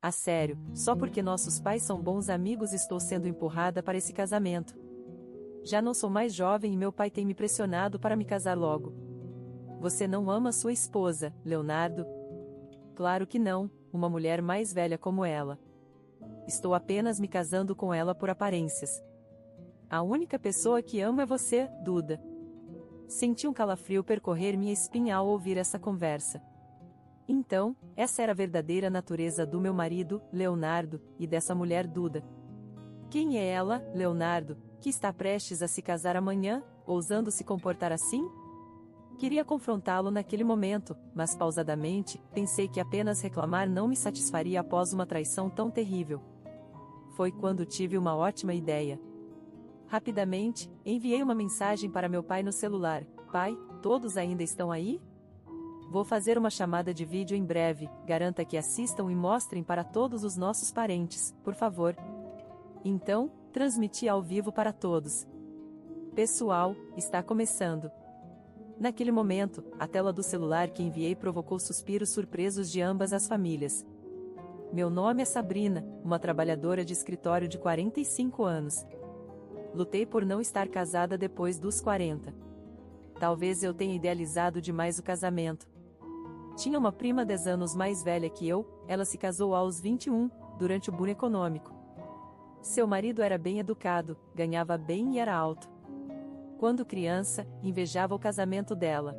A sério, só porque nossos pais são bons amigos estou sendo empurrada para esse casamento. Já não sou mais jovem e meu pai tem me pressionado para me casar logo. Você não ama sua esposa, Leonardo? Claro que não, uma mulher mais velha como ela. Estou apenas me casando com ela por aparências. A única pessoa que amo é você, Duda. Senti um calafrio percorrer minha espinha ao ouvir essa conversa. Então, essa era a verdadeira natureza do meu marido, Leonardo, e dessa mulher Duda. Quem é ela, Leonardo, que está prestes a se casar amanhã, ousando se comportar assim? Queria confrontá-lo naquele momento, mas pausadamente, pensei que apenas reclamar não me satisfaria após uma traição tão terrível. Foi quando tive uma ótima ideia. Rapidamente, enviei uma mensagem para meu pai no celular. Pai, todos ainda estão aí? Vou fazer uma chamada de vídeo em breve, garanta que assistam e mostrem para todos os nossos parentes, por favor. Então, transmiti ao vivo para todos. Pessoal, está começando. Naquele momento, a tela do celular que enviei provocou suspiros surpresos de ambas as famílias. Meu nome é Sabrina, uma trabalhadora de escritório de 45 anos. Lutei por não estar casada depois dos 40. Talvez eu tenha idealizado demais o casamento. Tinha uma prima 10 anos mais velha que eu, ela se casou aos 21, durante o boom econômico. Seu marido era bem educado, ganhava bem e era alto. Quando criança, invejava o casamento dela.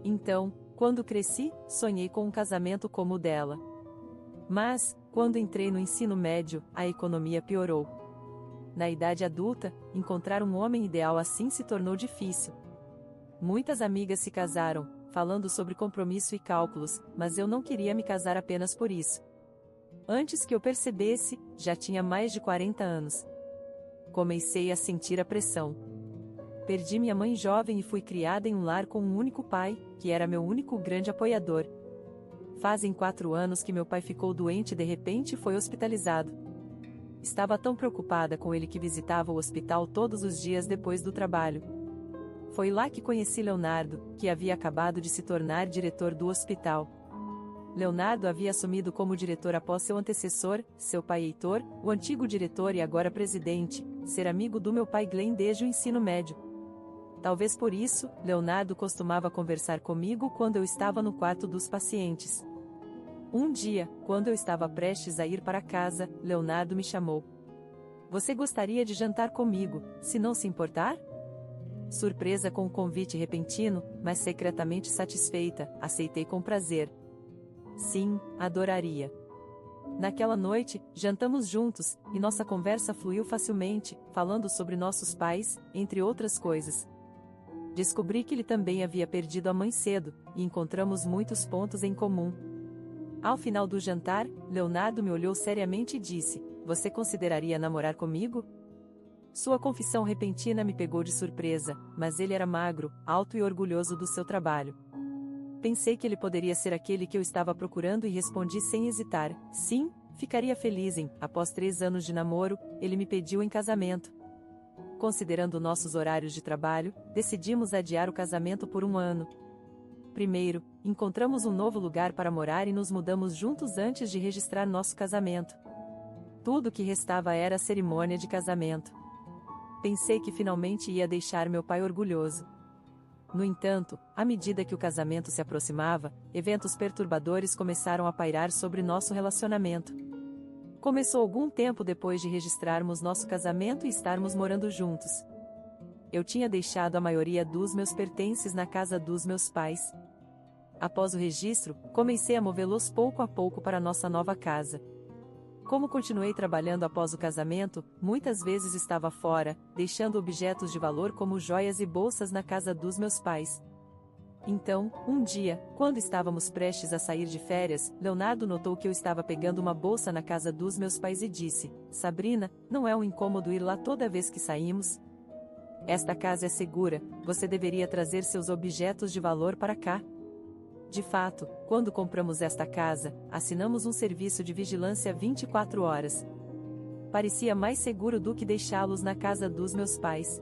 Então, quando cresci, sonhei com um casamento como o dela. Mas, quando entrei no ensino médio, a economia piorou. Na idade adulta, encontrar um homem ideal assim se tornou difícil. Muitas amigas se casaram, falando sobre compromisso e cálculos, mas eu não queria me casar apenas por isso. Antes que eu percebesse, já tinha mais de 40 anos. Comecei a sentir a pressão. Perdi minha mãe jovem e fui criada em um lar com um único pai, que era meu único grande apoiador. Fazem 4 anos que meu pai ficou doente e de repente foi hospitalizado. Estava tão preocupada com ele que visitava o hospital todos os dias depois do trabalho. Foi lá que conheci Leonardo, que havia acabado de se tornar diretor do hospital. Leonardo havia assumido como diretor após seu antecessor, seu pai Heitor, o antigo diretor e agora presidente, ser amigo do meu pai Glenn desde o ensino médio. Talvez por isso, Leonardo costumava conversar comigo quando eu estava no quarto dos pacientes. Um dia, quando eu estava prestes a ir para casa, Leonardo me chamou. Você gostaria de jantar comigo, se não se importar? Surpresa com o convite repentino, mas secretamente satisfeita, aceitei com prazer. Sim, adoraria. Naquela noite, jantamos juntos, e nossa conversa fluiu facilmente, falando sobre nossos pais, entre outras coisas. Descobri que ele também havia perdido a mãe cedo, e encontramos muitos pontos em comum. Ao final do jantar, Leonardo me olhou seriamente e disse: Você consideraria namorar comigo? Sua confissão repentina me pegou de surpresa, mas ele era magro, alto e orgulhoso do seu trabalho. Pensei que ele poderia ser aquele que eu estava procurando e respondi sem hesitar: sim, ficaria feliz em. Após 3 anos de namoro, ele me pediu em casamento. Considerando nossos horários de trabalho, decidimos adiar o casamento por 1 ano. Primeiro, encontramos um novo lugar para morar e nos mudamos juntos antes de registrar nosso casamento. Tudo o que restava era a cerimônia de casamento. Pensei que finalmente ia deixar meu pai orgulhoso. No entanto, à medida que o casamento se aproximava, eventos perturbadores começaram a pairar sobre nosso relacionamento. Começou algum tempo depois de registrarmos nosso casamento e estarmos morando juntos. Eu tinha deixado a maioria dos meus pertences na casa dos meus pais. Após o registro, comecei a movê-los pouco a pouco para nossa nova casa. Como continuei trabalhando após o casamento, muitas vezes estava fora, deixando objetos de valor como joias e bolsas na casa dos meus pais. Então, um dia, quando estávamos prestes a sair de férias, Leonardo notou que eu estava pegando uma bolsa na casa dos meus pais e disse: Sabrina, não é um incômodo ir lá toda vez que saímos? Esta casa é segura, você deveria trazer seus objetos de valor para cá. De fato, quando compramos esta casa, assinamos um serviço de vigilância 24 horas. Parecia mais seguro do que deixá-los na casa dos meus pais.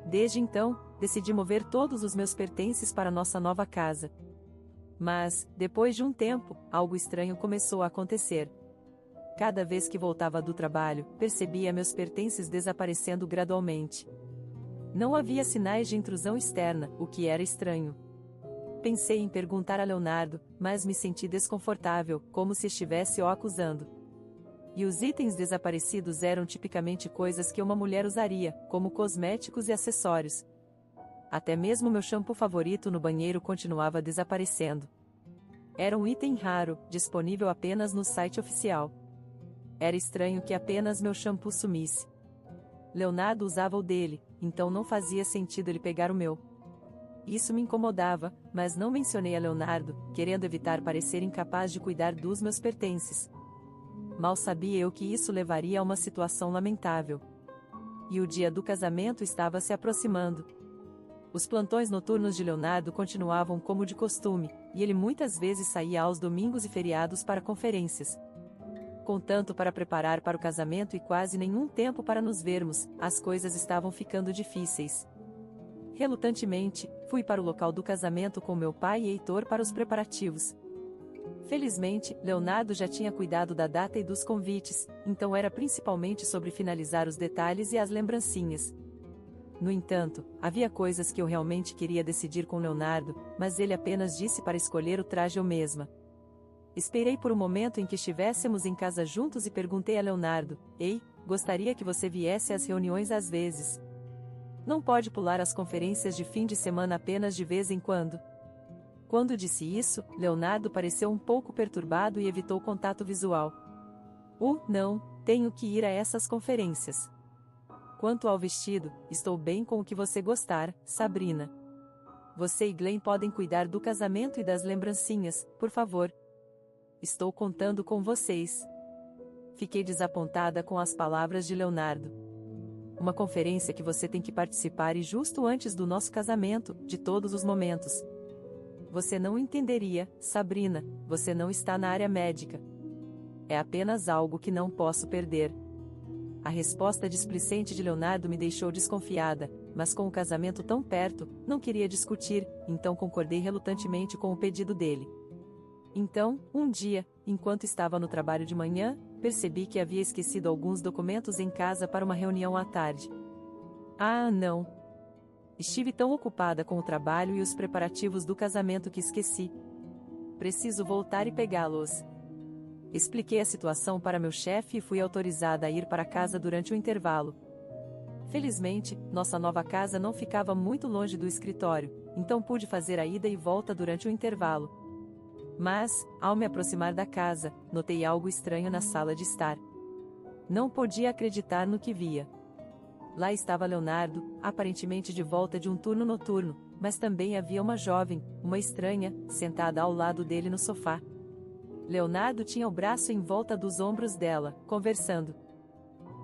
Desde então, decidi mover todos os meus pertences para nossa nova casa. Mas, depois de um tempo, algo estranho começou a acontecer. Cada vez que voltava do trabalho, percebia meus pertences desaparecendo gradualmente. Não havia sinais de intrusão externa, o que era estranho. Pensei em perguntar a Leonardo, mas me senti desconfortável, como se estivesse o acusando. E os itens desaparecidos eram tipicamente coisas que uma mulher usaria, como cosméticos e acessórios. Até mesmo meu shampoo favorito no banheiro continuava desaparecendo. Era um item raro, disponível apenas no site oficial. Era estranho que apenas meu shampoo sumisse. Leonardo usava o dele, então não fazia sentido ele pegar o meu. Isso me incomodava, mas não mencionei a Leonardo, querendo evitar parecer incapaz de cuidar dos meus pertences. Mal sabia eu que isso levaria a uma situação lamentável. E o dia do casamento estava se aproximando. Os plantões noturnos de Leonardo continuavam como de costume, e ele muitas vezes saía aos domingos e feriados para conferências. Com tanto para preparar para o casamento e quase nenhum tempo para nos vermos, as coisas estavam ficando difíceis. Relutantemente, fui para o local do casamento com meu pai e Heitor para os preparativos. Felizmente, Leonardo já tinha cuidado da data e dos convites, então era principalmente sobre finalizar os detalhes e as lembrancinhas. No entanto, havia coisas que eu realmente queria decidir com Leonardo, mas ele apenas disse para escolher o traje eu mesma. Esperei por um momento em que estivéssemos em casa juntos e perguntei a Leonardo: "Ei, gostaria que você viesse às reuniões às vezes. Não pode pular as conferências de fim de semana apenas de vez em quando?" Quando disse isso, Leonardo pareceu um pouco perturbado e evitou contato visual. Não, tenho que ir a essas conferências. Quanto ao vestido, estou bem com o que você gostar, Sabrina. Você e Glenn podem cuidar do casamento e das lembrancinhas, por favor. Estou contando com vocês. Fiquei desapontada com as palavras de Leonardo. Uma conferência que você tem que participar e justo antes do nosso casamento, de todos os momentos. Você não entenderia, Sabrina, você não está na área médica. É apenas algo que não posso perder. A resposta displicente de Leonardo me deixou desconfiada, mas com o casamento tão perto, não queria discutir, então concordei relutantemente com o pedido dele. Então, um dia, enquanto estava no trabalho de manhã, percebi que havia esquecido alguns documentos em casa para uma reunião à tarde. Não! Estive tão ocupada com o trabalho e os preparativos do casamento que esqueci. Preciso voltar e pegá-los. Expliquei a situação para meu chefe e fui autorizada a ir para casa durante o intervalo. Felizmente, nossa nova casa não ficava muito longe do escritório, então pude fazer a ida e volta durante o intervalo. Mas, ao me aproximar da casa, notei algo estranho na sala de estar. Não podia acreditar no que via. Lá estava Leonardo, aparentemente de volta de um turno noturno, mas também havia uma jovem, uma estranha, sentada ao lado dele no sofá. Leonardo tinha o braço em volta dos ombros dela, conversando.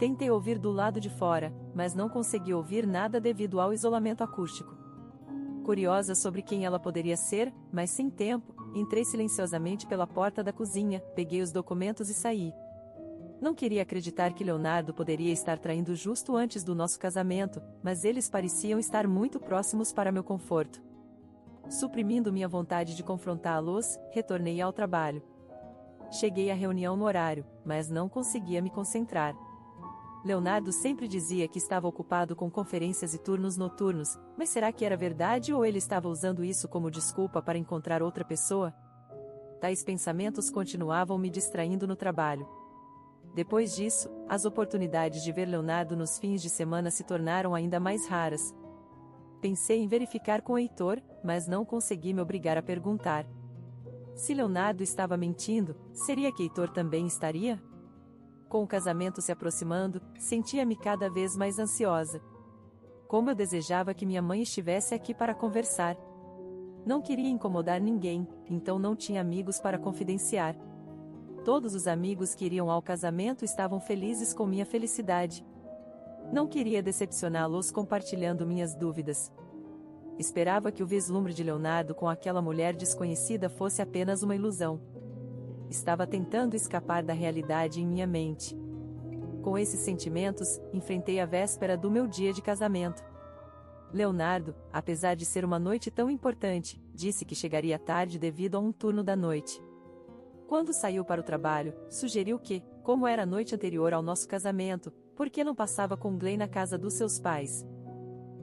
Tentei ouvir do lado de fora, mas não consegui ouvir nada devido ao isolamento acústico. Curiosa sobre quem ela poderia ser, mas sem tempo, entrei silenciosamente pela porta da cozinha, peguei os documentos e saí. Não queria acreditar que Leonardo poderia estar traindo justo antes do nosso casamento, mas eles pareciam estar muito próximos para meu conforto. Suprimindo minha vontade de confrontá-los, retornei ao trabalho. Cheguei à reunião no horário, mas não conseguia me concentrar. Leonardo sempre dizia que estava ocupado com conferências e turnos noturnos, mas será que era verdade ou ele estava usando isso como desculpa para encontrar outra pessoa? Tais pensamentos continuavam me distraindo no trabalho. Depois disso, as oportunidades de ver Leonardo nos fins de semana se tornaram ainda mais raras. Pensei em verificar com Heitor, mas não consegui me obrigar a perguntar. Se Leonardo estava mentindo, seria que Heitor também estaria? Com o casamento se aproximando, sentia-me cada vez mais ansiosa. Como eu desejava que minha mãe estivesse aqui para conversar. Não queria incomodar ninguém, então não tinha amigos para confidenciar. Todos os amigos que iriam ao casamento estavam felizes com minha felicidade. Não queria decepcioná-los compartilhando minhas dúvidas. Esperava que o vislumbre de Leonardo com aquela mulher desconhecida fosse apenas uma ilusão. Estava tentando escapar da realidade em minha mente. Com esses sentimentos, enfrentei a véspera do meu dia de casamento. Leonardo, apesar de ser uma noite tão importante, disse que chegaria tarde devido a um turno da noite. Quando saiu para o trabalho, sugeriu que, como era a noite anterior ao nosso casamento, por que não passava com Glenn na casa dos seus pais?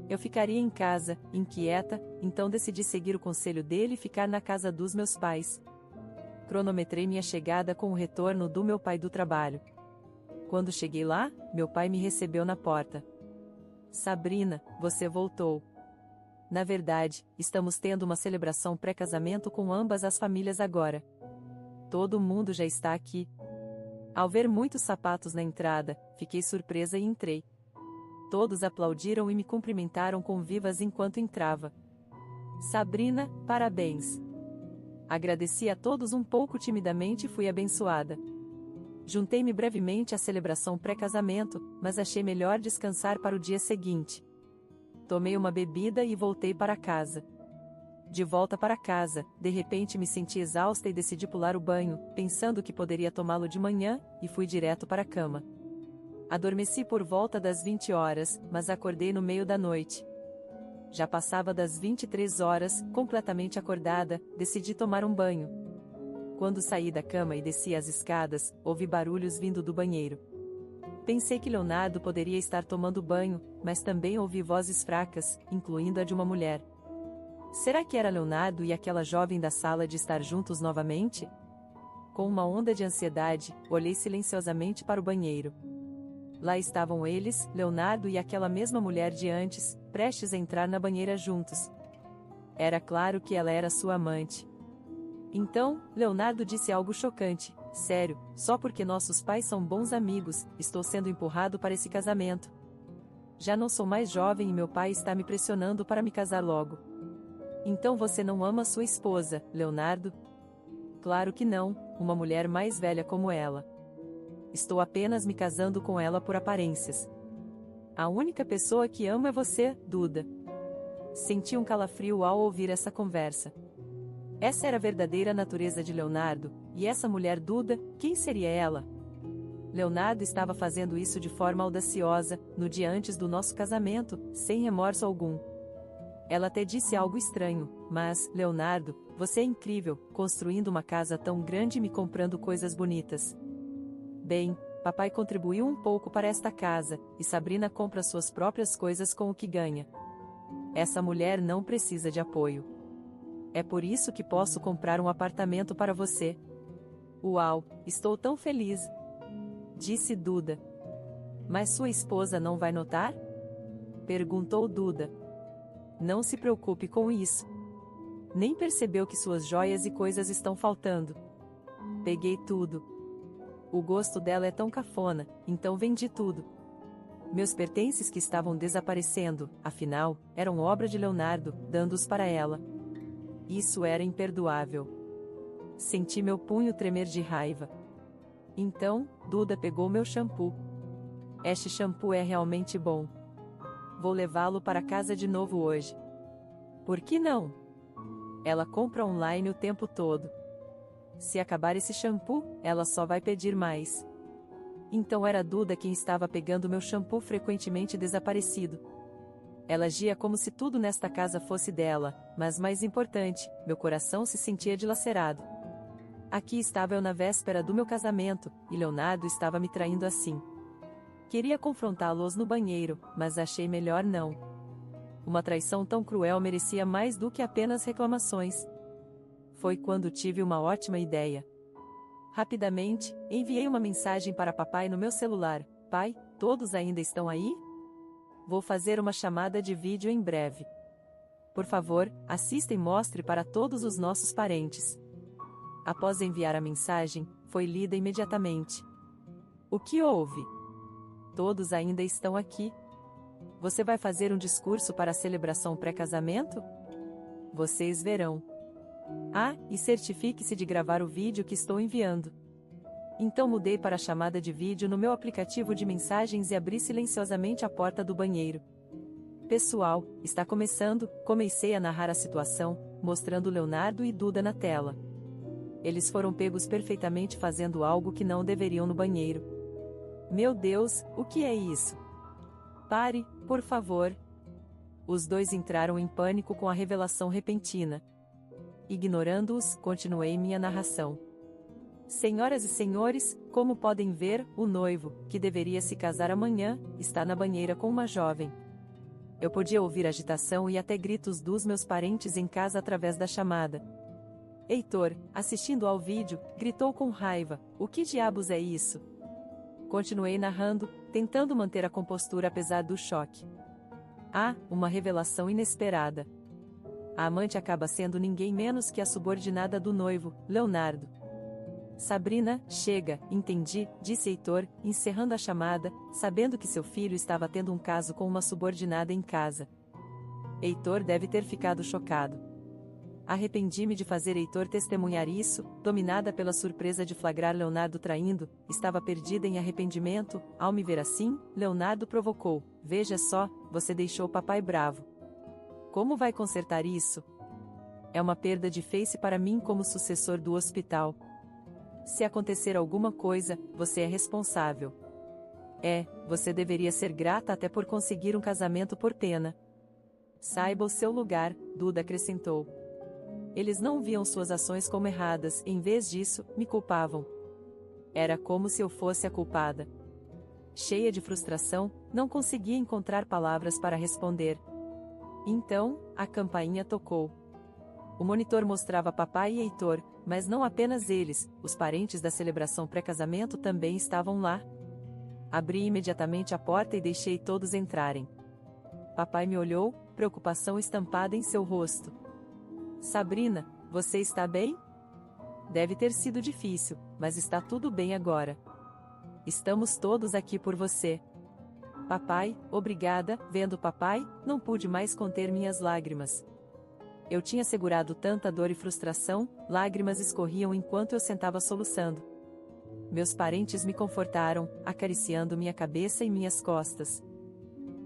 Eu ficaria em casa, inquieta, então decidi seguir o conselho dele e ficar na casa dos meus pais. Cronometrei minha chegada com o retorno do meu pai do trabalho. Quando cheguei lá, meu pai me recebeu na porta. Sabrina, você voltou. Na verdade, estamos tendo uma celebração pré-casamento com ambas as famílias agora. Todo mundo já está aqui. Ao ver muitos sapatos na entrada, fiquei surpresa e entrei. Todos aplaudiram e me cumprimentaram com vivas enquanto entrava. Sabrina, parabéns. Agradeci a todos um pouco timidamente e fui abençoada. Juntei-me brevemente à celebração pré-casamento, mas achei melhor descansar para o dia seguinte. Tomei uma bebida e voltei para casa. De volta para casa, de repente me senti exausta e decidi pular o banho, pensando que poderia tomá-lo de manhã, e fui direto para a cama. Adormeci por volta das 20 horas, mas acordei no meio da noite. Já passava das 23 horas, completamente acordada, decidi tomar um banho. Quando saí da cama e desci as escadas, ouvi barulhos vindo do banheiro. Pensei que Leonardo poderia estar tomando banho, mas também ouvi vozes fracas, incluindo a de uma mulher. Será que era Leonardo e aquela jovem da sala de estar juntos novamente? Com uma onda de ansiedade, olhei silenciosamente para o banheiro. Lá estavam eles, Leonardo e aquela mesma mulher de antes, prestes a entrar na banheira juntos. Era claro que ela era sua amante. Então, Leonardo disse algo chocante: sério, só porque nossos pais são bons amigos, estou sendo empurrado para esse casamento. Já não sou mais jovem e meu pai está me pressionando para me casar logo. Então você não ama sua esposa, Leonardo? Claro que não, uma mulher mais velha como ela. Estou apenas me casando com ela por aparências. A única pessoa que amo é você, Duda. Senti um calafrio ao ouvir essa conversa. Essa era a verdadeira natureza de Leonardo, e essa mulher Duda, quem seria ela? Leonardo estava fazendo isso de forma audaciosa, no dia antes do nosso casamento, sem remorso algum. Ela até disse algo estranho, mas, Leonardo, você é incrível, construindo uma casa tão grande e me comprando coisas bonitas. Bem, papai contribuiu um pouco para esta casa, e Sabrina compra suas próprias coisas com o que ganha. Essa mulher não precisa de apoio. É por isso que posso comprar um apartamento para você. Uau, estou tão feliz! Disse Duda. Mas sua esposa não vai notar? Perguntou Duda. Não se preocupe com isso. Nem percebeu que suas joias e coisas estão faltando. Peguei tudo. O gosto dela é tão cafona, então vendi tudo. Meus pertences que estavam desaparecendo, afinal, eram obra de Leonardo, dando-os para ela. Isso era imperdoável. Senti meu punho tremer de raiva. Então, Duda pegou meu shampoo. Este shampoo é realmente bom. Vou levá-lo para casa de novo hoje. Por que não? Ela compra online o tempo todo. Se acabar esse shampoo, ela só vai pedir mais. Então era Duda quem estava pegando meu shampoo frequentemente desaparecido. Ela agia como se tudo nesta casa fosse dela, mas mais importante, meu coração se sentia dilacerado. Aqui estava eu na véspera do meu casamento, e Leonardo estava me traindo assim. Queria confrontá-los no banheiro, mas achei melhor não. Uma traição tão cruel merecia mais do que apenas reclamações. Foi quando tive uma ótima ideia. Rapidamente, enviei uma mensagem para papai no meu celular: pai, todos ainda estão aí? Vou fazer uma chamada de vídeo em breve. Por favor, assista e mostre para todos os nossos parentes. Após enviar a mensagem, foi lida imediatamente. O que houve? Todos ainda estão aqui. Você vai fazer um discurso para a celebração pré-casamento? Vocês verão. Ah, e certifique-se de gravar o vídeo que estou enviando. Então mudei para a chamada de vídeo no meu aplicativo de mensagens e abri silenciosamente a porta do banheiro. Pessoal, está começando, comecei a narrar a situação, mostrando Leonardo e Duda na tela. Eles foram pegos perfeitamente fazendo algo que não deveriam no banheiro. Meu Deus, o que é isso? Pare, por favor. Os dois entraram em pânico com a revelação repentina. Ignorando-os, continuei minha narração. Senhoras e senhores, como podem ver, o noivo, que deveria se casar amanhã, está na banheira com uma jovem. Eu podia ouvir agitação e até gritos dos meus parentes em casa através da chamada. Heitor, assistindo ao vídeo, gritou com raiva: "O que diabos é isso?" Continuei narrando, tentando manter a compostura apesar do choque. Uma revelação inesperada. A amante acaba sendo ninguém menos que a subordinada do noivo, Leonardo. "Sabrina, chega, entendi", disse Heitor, encerrando a chamada, sabendo que seu filho estava tendo um caso com uma subordinada em casa. Heitor deve ter ficado chocado. Arrependi-me de fazer Heitor testemunhar isso, dominada pela surpresa de flagrar Leonardo traindo, estava perdida em arrependimento. Ao me ver assim, Leonardo provocou: "Veja só, você deixou papai bravo. Como vai consertar isso? É uma perda de face para mim como sucessor do hospital. Se acontecer alguma coisa, você é responsável. Você deveria ser grata até por conseguir um casamento por pena. Saiba o seu lugar", Duda acrescentou. Eles não viam suas ações como erradas, em vez disso, me culpavam. Era como se eu fosse a culpada. Cheia de frustração, não conseguia encontrar palavras para responder. Então, a campainha tocou. O monitor mostrava papai e Heitor, mas não apenas eles, os parentes da celebração pré-casamento também estavam lá. Abri imediatamente a porta e deixei todos entrarem. Papai me olhou, preocupação estampada em seu rosto. "Sabrina, você está bem?" "Deve ter sido difícil, mas está tudo bem agora. Estamos todos aqui por você." "Papai, obrigada." Vendo papai, não pude mais conter minhas lágrimas. Eu tinha segurado tanta dor e frustração, lágrimas escorriam enquanto eu sentava soluçando. Meus parentes me confortaram, acariciando minha cabeça e minhas costas.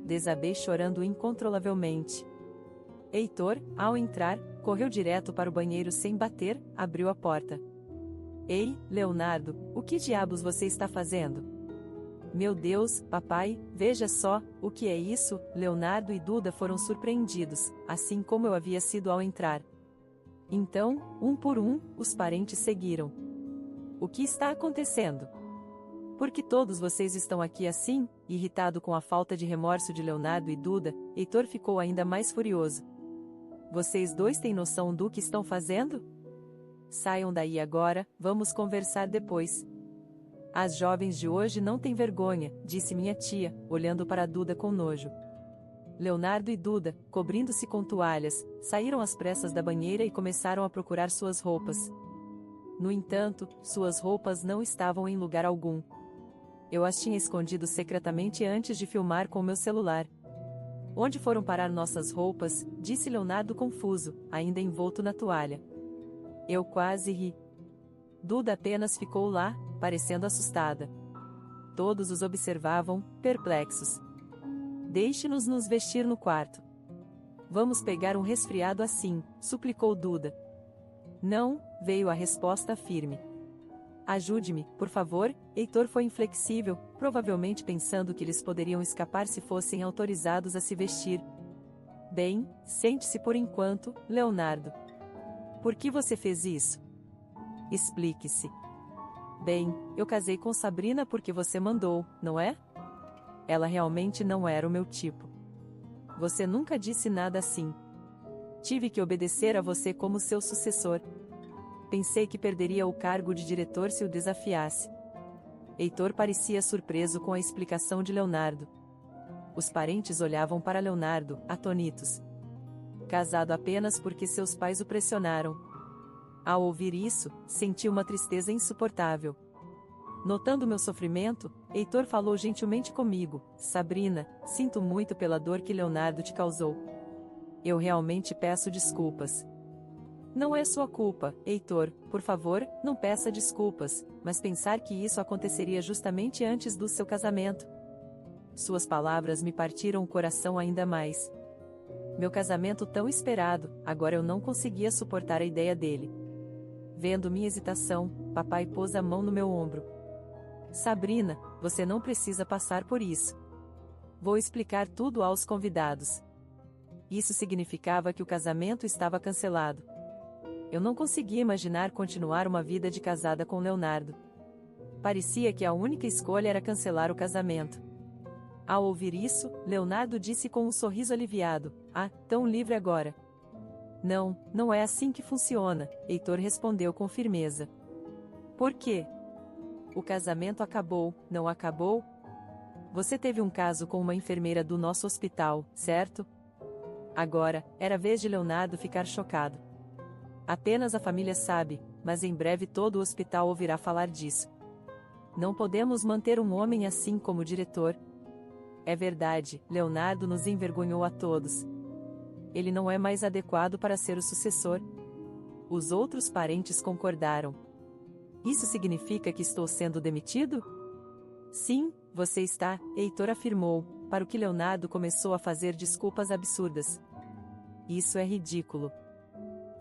Desabei chorando incontrolavelmente. Heitor, ao entrar, correu direto para o banheiro sem bater, abriu a porta. "Ei, Leonardo, o que diabos você está fazendo?" "Meu Deus, papai, veja só, o que é isso?" Leonardo e Duda foram surpreendidos, assim como eu havia sido ao entrar. Então, um por um, os parentes seguiram. "O que está acontecendo? Por que todos vocês estão aqui assim?" Irritado com a falta de remorso de Leonardo e Duda, Heitor ficou ainda mais furioso. "Vocês dois têm noção do que estão fazendo? Saiam daí agora, vamos conversar depois." "As jovens de hoje não têm vergonha", disse minha tia, olhando para Duda com nojo. Leonardo e Duda, cobrindo-se com toalhas, saíram às pressas da banheira e começaram a procurar suas roupas. No entanto, suas roupas não estavam em lugar algum. Eu as tinha escondido secretamente antes de filmar com meu celular. "Onde foram parar nossas roupas?", disse Leonardo confuso, ainda envolto na toalha. Eu quase ri. Duda apenas ficou lá, parecendo assustada. Todos os observavam, perplexos. "Deixe-nos nos vestir no quarto. Vamos pegar um resfriado assim", suplicou Duda. "Não", veio a resposta firme. "Ajude-me, por favor." Heitor foi inflexível, provavelmente pensando que eles poderiam escapar se fossem autorizados a se vestir. "Bem, sente-se por enquanto, Leonardo." "Por que você fez isso? Explique-se." "Bem, eu casei com Sabrina porque você mandou, não é? Ela realmente não era o meu tipo. Você nunca disse nada assim. Tive que obedecer a você como seu sucessor. Pensei que perderia o cargo de diretor se o desafiasse." Heitor parecia surpreso com a explicação de Leonardo. Os parentes olhavam para Leonardo, atônitos. Casado apenas porque seus pais o pressionaram. Ao ouvir isso, senti uma tristeza insuportável. Notando meu sofrimento, Heitor falou gentilmente comigo: "Sabrina, sinto muito pela dor que Leonardo te causou. Eu realmente peço desculpas." "Não é sua culpa, Heitor, por favor, não peça desculpas, mas pensar que isso aconteceria justamente antes do seu casamento." Suas palavras me partiram o coração ainda mais. Meu casamento tão esperado, agora eu não conseguia suportar a ideia dele. Vendo minha hesitação, papai pôs a mão no meu ombro. "Sabrina, você não precisa passar por isso. Vou explicar tudo aos convidados." Isso significava que o casamento estava cancelado. Eu não conseguia imaginar continuar uma vida de casada com Leonardo. Parecia que a única escolha era cancelar o casamento. Ao ouvir isso, Leonardo disse com um sorriso aliviado: "Ah, tão livre agora." "Não, não é assim que funciona", Heitor respondeu com firmeza. "Por quê? O casamento acabou, não acabou? Você teve um caso com uma enfermeira do nosso hospital, certo?" Agora, era vez de Leonardo ficar chocado. "Apenas a família sabe, mas em breve todo o hospital ouvirá falar disso. Não podemos manter um homem assim como diretor." "É verdade, Leonardo nos envergonhou a todos. Ele não é mais adequado para ser o sucessor." Os outros parentes concordaram. "Isso significa que estou sendo demitido?" "Sim, você está", Heitor afirmou, para o que Leonardo começou a fazer desculpas absurdas. "Isso é ridículo.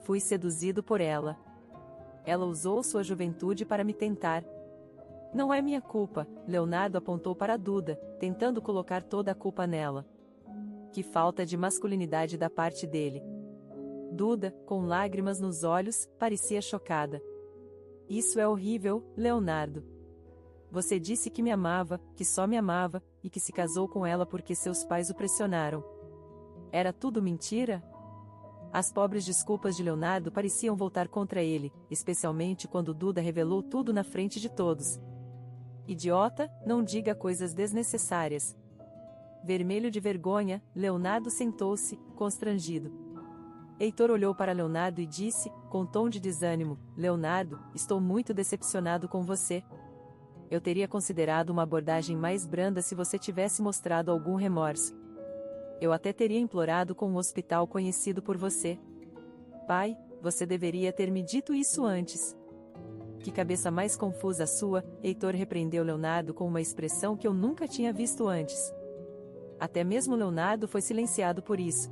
Fui seduzido por ela. Ela usou sua juventude para me tentar." "Não é minha culpa", Leonardo apontou para Duda, tentando colocar toda a culpa nela. Que falta de masculinidade da parte dele. Duda, com lágrimas nos olhos, parecia chocada. "Isso é horrível, Leonardo. Você disse que me amava, que só me amava, e que se casou com ela porque seus pais o pressionaram. Era tudo mentira?" As pobres desculpas de Leonardo pareciam voltar contra ele, especialmente quando Duda revelou tudo na frente de todos. "Idiota, não diga coisas desnecessárias." Vermelho de vergonha, Leonardo sentou-se, constrangido. Heitor olhou para Leonardo e disse, com tom de desânimo: "Leonardo, estou muito decepcionado com você. Eu teria considerado uma abordagem mais branda se você tivesse mostrado algum remorso. Eu até teria implorado com um hospital conhecido por você. Pai, você deveria ter me dito isso antes." "Que cabeça mais confusa a sua", Heitor repreendeu Leonardo com uma expressão que eu nunca tinha visto antes. Até mesmo Leonardo foi silenciado por isso.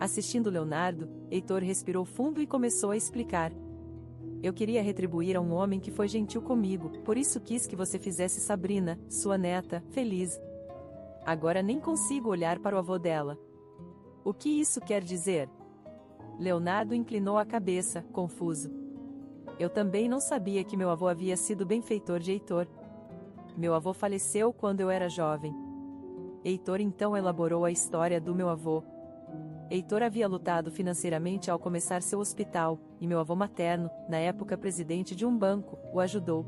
Assistindo Leonardo, Heitor respirou fundo e começou a explicar. "Eu queria retribuir a um homem que foi gentil comigo, por isso quis que você fizesse Sabrina, sua neta, feliz. Agora nem consigo olhar para o avô dela. O que isso quer dizer?" Leonardo inclinou a cabeça, confuso. "Eu também não sabia que meu avô havia sido benfeitor de Heitor. Meu avô faleceu quando eu era jovem." Heitor então elaborou a história do meu avô. Heitor havia lutado financeiramente ao começar seu hospital, e meu avô materno, na época presidente de um banco, o ajudou.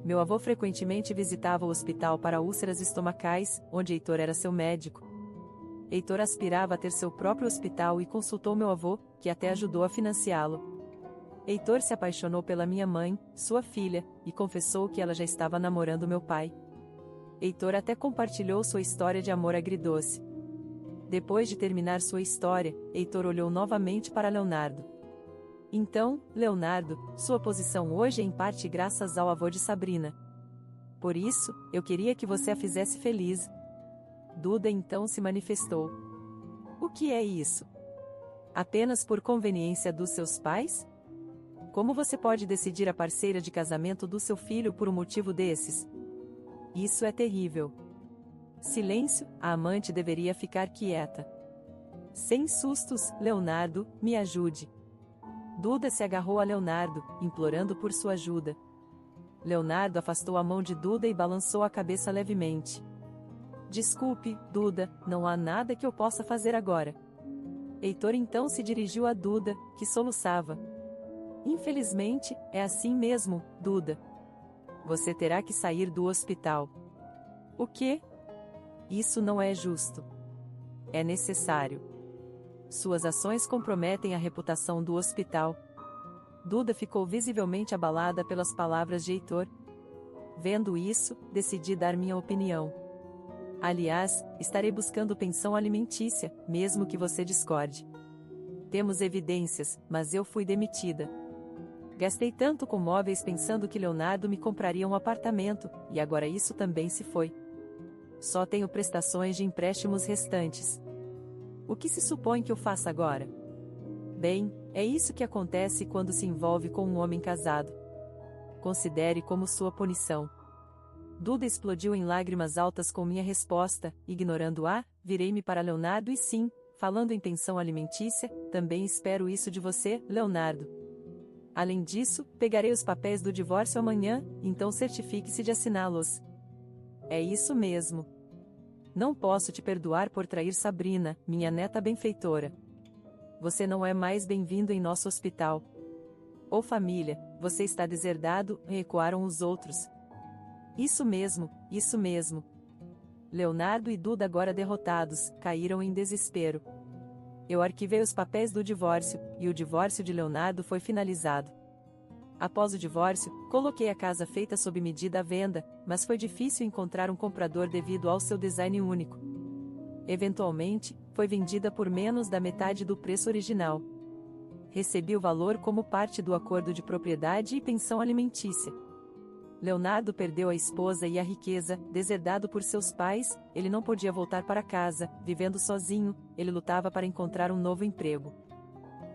Meu avô frequentemente visitava o hospital para úlceras estomacais, onde Heitor era seu médico. Heitor aspirava a ter seu próprio hospital e consultou meu avô, que até ajudou a financiá-lo. Heitor se apaixonou pela minha mãe, sua filha, e confessou que ela já estava namorando meu pai. Heitor até compartilhou sua história de amor agridoce. Depois de terminar sua história, Heitor olhou novamente para Leonardo. "Então, Leonardo, sua posição hoje é em parte graças ao avô de Sabrina. Por isso, eu queria que você a fizesse feliz." Duda então se manifestou. "O que é isso? Apenas por conveniência dos seus pais? Como você pode decidir a parceira de casamento do seu filho por um motivo desses? Isso é terrível." "Silêncio, a amante deveria ficar quieta." "Sem sustos, Leonardo, me ajude." Duda se agarrou a Leonardo, implorando por sua ajuda. Leonardo afastou a mão de Duda e balançou a cabeça levemente. "Desculpe, Duda, não há nada que eu possa fazer agora." Heitor então se dirigiu a Duda, que soluçava. "Infelizmente, é assim mesmo, Duda. Você terá que sair do hospital." "O quê?" "Isso não é justo. É necessário. Suas ações comprometem a reputação do hospital." Duda ficou visivelmente abalada pelas palavras de Heitor. "Vendo isso, decidi dar minha opinião. Aliás, estarei buscando pensão alimentícia, mesmo que você discorde. Temos evidências, mas eu fui demitida. Gastei tanto com móveis pensando que Leonardo me compraria um apartamento, e agora isso também se foi. Só tenho prestações de empréstimos restantes. O que se supõe que eu faça agora? Bem, é isso que acontece quando se envolve com um homem casado. Considere como sua punição." Duda explodiu em lágrimas altas com minha resposta, ignorando-a, virei-me para Leonardo e sim, Falando em pensão alimentícia, também espero isso de você, Leonardo. Além disso, pegarei os papéis do divórcio amanhã, então certifique-se de assiná-los. É isso mesmo. Não posso te perdoar por trair Sabrina, minha neta benfeitora. Você não é mais bem-vindo em nosso hospital. Ô família, você está deserdado, ecoaram os outros. Isso mesmo, isso mesmo. Leonardo e Duda, agora derrotados, caíram em desespero. Eu arquivei os papéis do divórcio, e o divórcio de Leonardo foi finalizado. Após o divórcio, coloquei a casa feita sob medida à venda, mas foi difícil encontrar um comprador devido ao seu design único. Eventualmente, foi vendida por menos da metade do preço original. Recebi o valor como parte do acordo de propriedade e pensão alimentícia. Leonardo perdeu a esposa e a riqueza, deserdado por seus pais, ele não podia voltar para casa, vivendo sozinho, ele lutava para encontrar um novo emprego.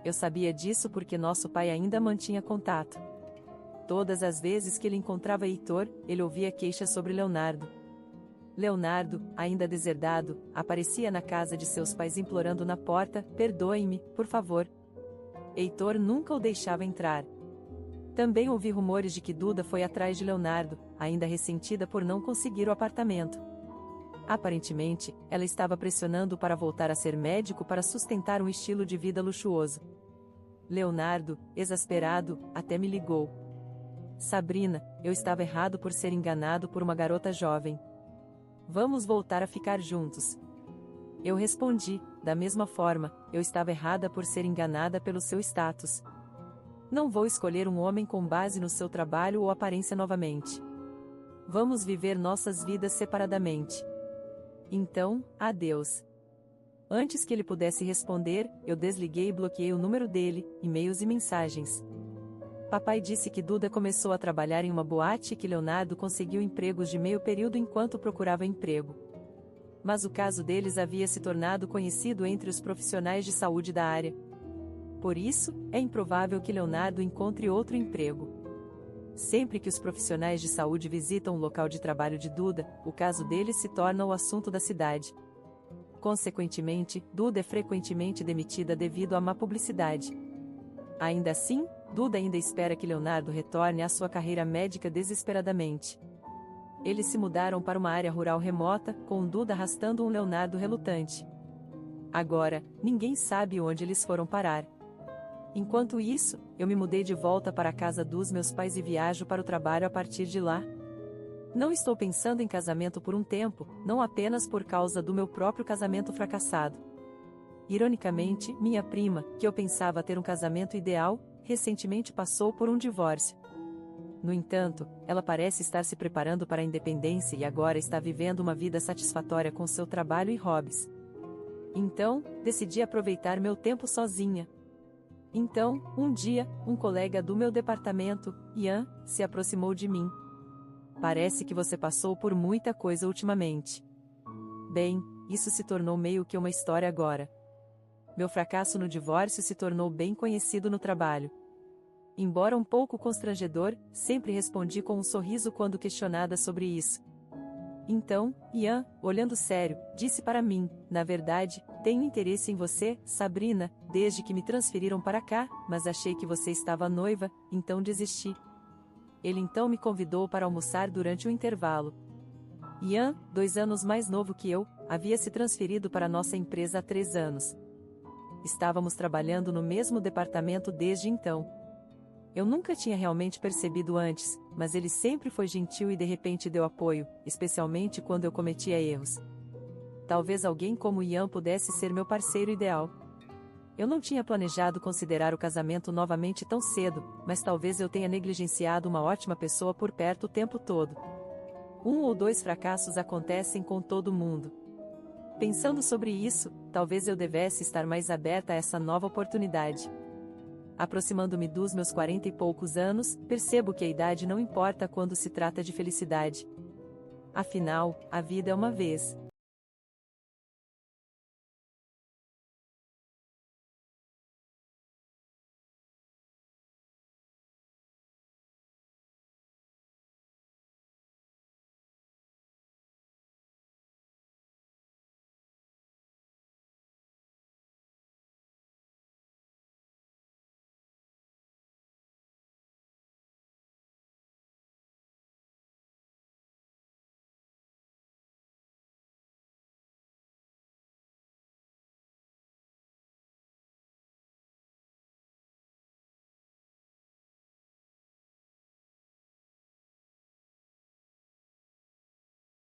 Eu sabia disso porque nosso pai ainda mantinha contato. Todas as vezes que ele encontrava Heitor, ele ouvia queixas sobre Leonardo. Leonardo, ainda deserdado, aparecia na casa de seus pais implorando na porta: perdoe-me, por favor. Heitor nunca o deixava entrar. Também ouvi rumores de que Duda foi atrás de Leonardo, ainda ressentida por não conseguir o apartamento. Aparentemente, ela estava pressionando-o para voltar a ser médico para sustentar um estilo de vida luxuoso. Leonardo, exasperado, até me ligou. Sabrina, eu estava errado por ser enganado por uma garota jovem. Vamos voltar a ficar juntos. Eu respondi, da mesma forma, eu estava errada por ser enganada pelo seu status. Não vou escolher um homem com base no seu trabalho ou aparência novamente. Vamos viver nossas vidas separadamente. Então, adeus. Antes que ele pudesse responder, eu desliguei e bloqueei o número dele, e-mails e mensagens. Papai disse que Duda começou a trabalhar em uma boate e que Leonardo conseguiu empregos de meio período enquanto procurava emprego. Mas o caso deles havia se tornado conhecido entre os profissionais de saúde da área. Por isso, é improvável que Leonardo encontre outro emprego. Sempre que os profissionais de saúde visitam o local de trabalho de Duda, o caso deles se torna o assunto da cidade. Consequentemente, Duda é frequentemente demitida devido à má publicidade. Ainda assim, Duda ainda espera que Leonardo retorne à sua carreira médica desesperadamente. Eles se mudaram para uma área rural remota, com Duda arrastando um Leonardo relutante. Agora, ninguém sabe onde eles foram parar. Enquanto isso, eu me mudei de volta para a casa dos meus pais e viajo para o trabalho a partir de lá. Não estou pensando em casamento por um tempo, não apenas por causa do meu próprio casamento fracassado. Ironicamente, minha prima, que eu pensava ter um casamento ideal, recentemente passou por um divórcio. No entanto, ela parece estar se preparando para a independência e agora está vivendo uma vida satisfatória com seu trabalho e hobbies. Então, decidi aproveitar meu tempo sozinha. Então, um dia, um colega do meu departamento, Ian, se aproximou de mim. Parece que você passou por muita coisa ultimamente. Bem, isso se tornou meio que uma história agora. Meu fracasso no divórcio se tornou bem conhecido no trabalho. Embora um pouco constrangedor, sempre respondi com um sorriso quando questionada sobre isso. Então, Ian, olhando sério, disse para mim: na verdade, tenho interesse em você, Sabrina, desde que me transferiram para cá, mas achei que você estava noiva, então desisti. Ele então me convidou para almoçar durante o intervalo. Ian, 2 anos mais novo que eu, havia se transferido para nossa empresa há 3 anos. Estávamos trabalhando no mesmo departamento desde então. Eu nunca tinha realmente percebido antes, mas ele sempre foi gentil e de repente deu apoio, especialmente quando eu cometia erros. Talvez alguém como Ian pudesse ser meu parceiro ideal. Eu não tinha planejado considerar o casamento novamente tão cedo, mas talvez eu tenha negligenciado uma ótima pessoa por perto o tempo todo. 1 ou 2 fracassos acontecem com todo mundo. Pensando sobre isso, talvez eu devesse estar mais aberta a essa nova oportunidade. Aproximando-me dos meus 40 e poucos anos, percebo que a idade não importa quando se trata de felicidade. Afinal, a vida é uma vez.